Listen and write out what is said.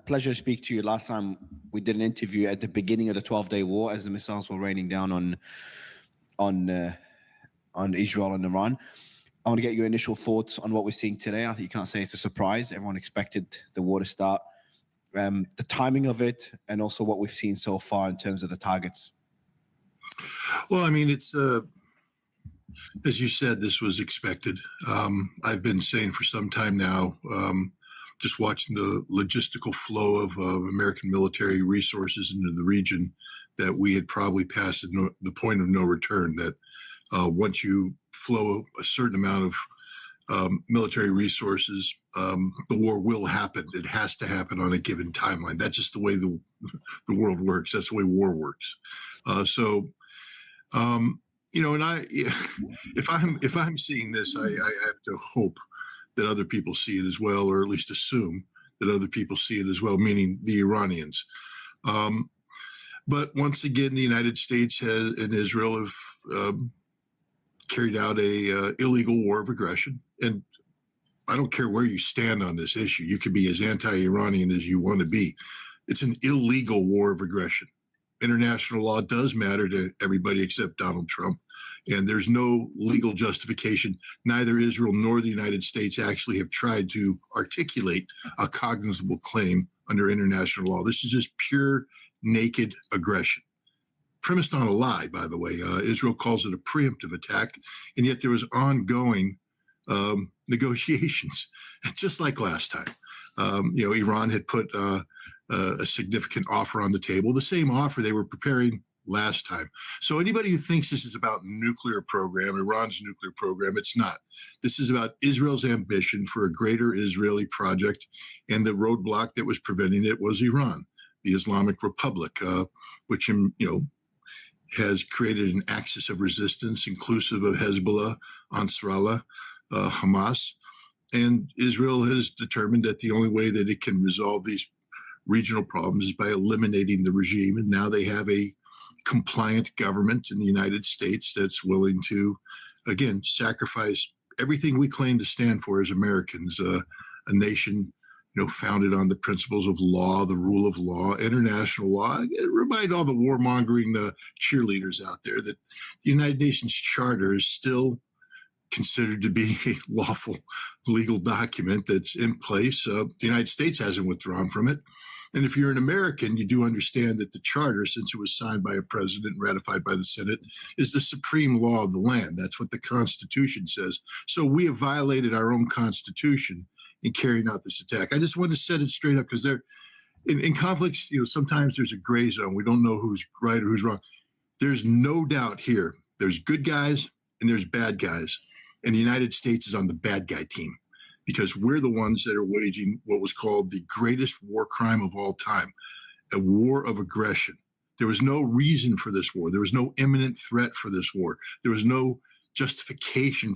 Pleasure to speak to you. Last time we did an interview at the beginning of the 12-day war as the missiles were raining down on Israel and Iran. I want to get your initial thoughts on what we're seeing today. I think you can't say it's a surprise. Everyone expected the war to start. The timing of it, and also what we've seen so far in terms of the targets. Well, I mean, it's as you said, this was expected. I've been saying for some time now, just watching the logistical flow of American military resources into the region, that we had probably passed the point of no return, that once you flow a certain amount of military resources, the war will happen. It has to happen on a given timeline. That's just the way the world works. That's the way war works. You know, and if I'm seeing this, I have to hope that other people see it as well, or at least assume that other people see it as well, meaning the Iranians. But once again, the United States and Israel have carried out a illegal war of aggression. And I don't care where you stand on this issue. You can be as anti-Iranian as you want to be. It's an illegal war of aggression. International law does matter to everybody except Donald Trump, and there's no legal justification. Neither Israel nor the United States actually have tried to articulate a cognizable claim under international law. This is just pure, naked aggression, premised on a lie, by the way. Israel calls it a preemptive attack, and yet there was ongoing negotiations, just like last time. You know, Iran had put a significant offer on the table, the same offer they were preparing last time. So anybody who thinks this is about nuclear program, Iran's nuclear program, it's not. This is about Israel's ambition for a greater Israeli project, and the roadblock that was preventing it was Iran, the Islamic Republic, which has created an axis of resistance inclusive of Hezbollah, Ansarallah, Hamas. And Israel has determined that the only way that it can resolve these regional problems is by eliminating the regime. And now they have a compliant government in the United States that's willing to, again, sacrifice everything we claim to stand for as Americans, a nation, founded on the principles of law, the rule of law, international law. Remind all the warmongering cheerleaders out there that the United Nations Charter is still considered to be a lawful legal document that's in place. The United States hasn't withdrawn from it. And if you're an American, you do understand that the charter, since it was signed by a president and ratified by the Senate, is the supreme law of the land. That's what the Constitution says. So we have violated our own Constitution in carrying out this attack. I just want to set it straight up, because in conflicts, sometimes there's a gray zone. We don't know who's right or who's wrong. There's no doubt here. There's good guys and there's bad guys. And the United States is on the bad guy team, because we're the ones that are waging what was called the greatest war crime of all time, a war of aggression. There was no reason for this war. There was no imminent threat for this war. There was no justification